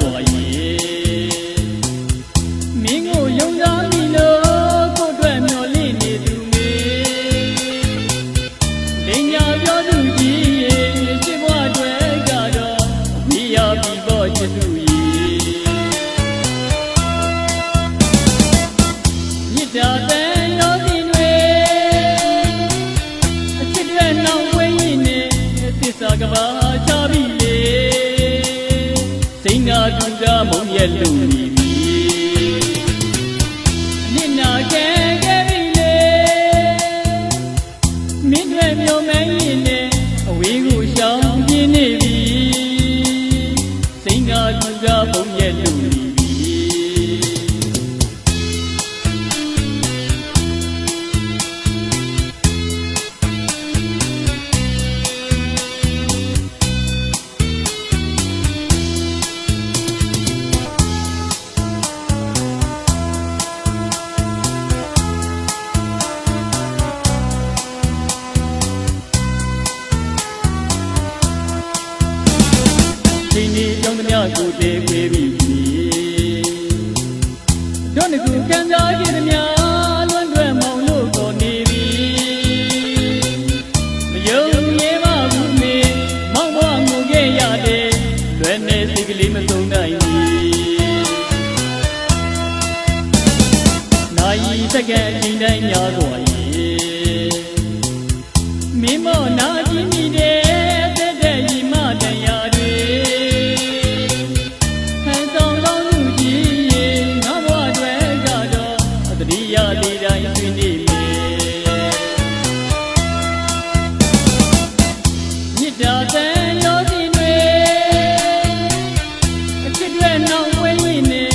စွာရေမင်းကိုယုံသားမိလို့ကိုယ်အတွက်မျှော်လင့်နေသူမေလင်ညာပြောသူကြီးရေချစ်ဘွားတွေကတော့မိရပြီပေါ့ချစ်သူရေမြစ်တာတဲ့ရောစီတွေအချစ်တွေနောက်ဝဲရင်နဲ့သစ္စာကဘာချပြီလေစိန်နာတူတာမုံရဲ့လူနေပြီအနစ်နာကဲခဲ့ပြီလေမင်းတွေမျောမဲရင်နဲ့အဝေးကိုရှောင်ပြင်းနေပြီစိန်နာတူတာမုံရဲ့လူနေပြီဒီနေ့ကြောင့်များကိုတည်ပေးပြီတို့ငကူခံစားကြည့်သမျှလွန်တွဲမောင်လို့တော်နေပြီမယုံရဲပါဘူးမေမောင်ဘွားငိုခဲ့ရတယ်လွယ်နေစိတ်ကလေးမဆုံးနိုင်ဘူးနိုင်စက္ကန့်အချိန်တိုင်းများစွာရေမင်းမောင်နာကြည့်မိတယ်တဲ့ရီမတရားတွေလေးတိုင်းဆွေးနေမေမြစ်တာတဲ့ရောစီတွေအချစ်တွေနောက်ဝဲရင်နဲ့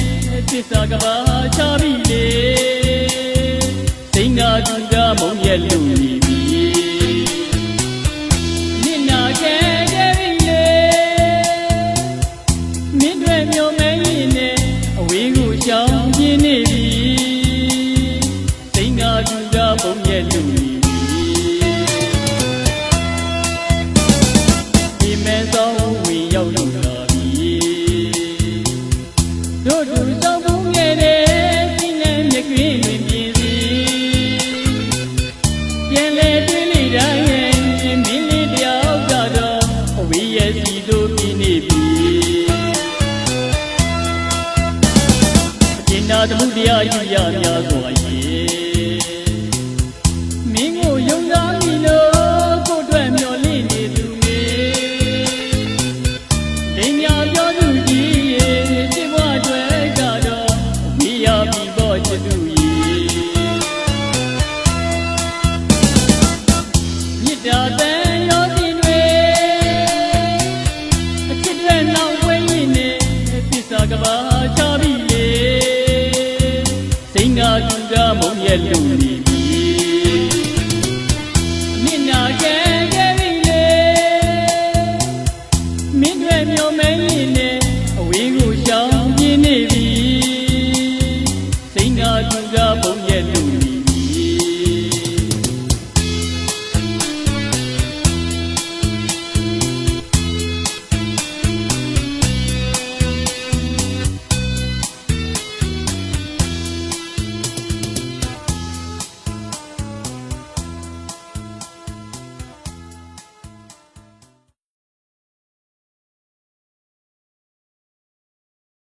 သစ္စာကဘာချပြီလေစိန်နာတူတာမုံရဲ့လူနေပြီနစ်နာခဲ့ခဲ့ပြီလေမင်းတွေမျောမဲရင်နဲ့အဝေးကိုရှောင်ပြင်းနေပြီတူတာဘုံရဲ့လူဒီမဲဆောင်ဝင်ရောက်လို့လာပြီတို့တူဆောင်ဘုံရဲ့တဲ့စိနဲ့မြက်ကွင်းတွင်ပြင်းစီပြန်လေတွေ့လိတိုင်းရဲ့မင်းလေးတယောက်ကတော့အဝေးရဲ့စီတို့ပြင်းနေပြီအကျဉ်းနာသမှုတရားယူရများစွာရေမင်းကိုယုံသားမိလို့ကိုယ်အတွက်မျှော်လင့်နေသူမေလင်ညာပြောသူကြီးရေချစ်ဘွားတွေကတော့မိရပြီပေါ့ချစ်သူရေမြစ်တာတဲ့ရောစီတွေအချစ်တွေနောက်ဝဲရင်နဲ့သစ္စာကဘာချပြီလေစိန်နာတူတာမုံရဲ့လူ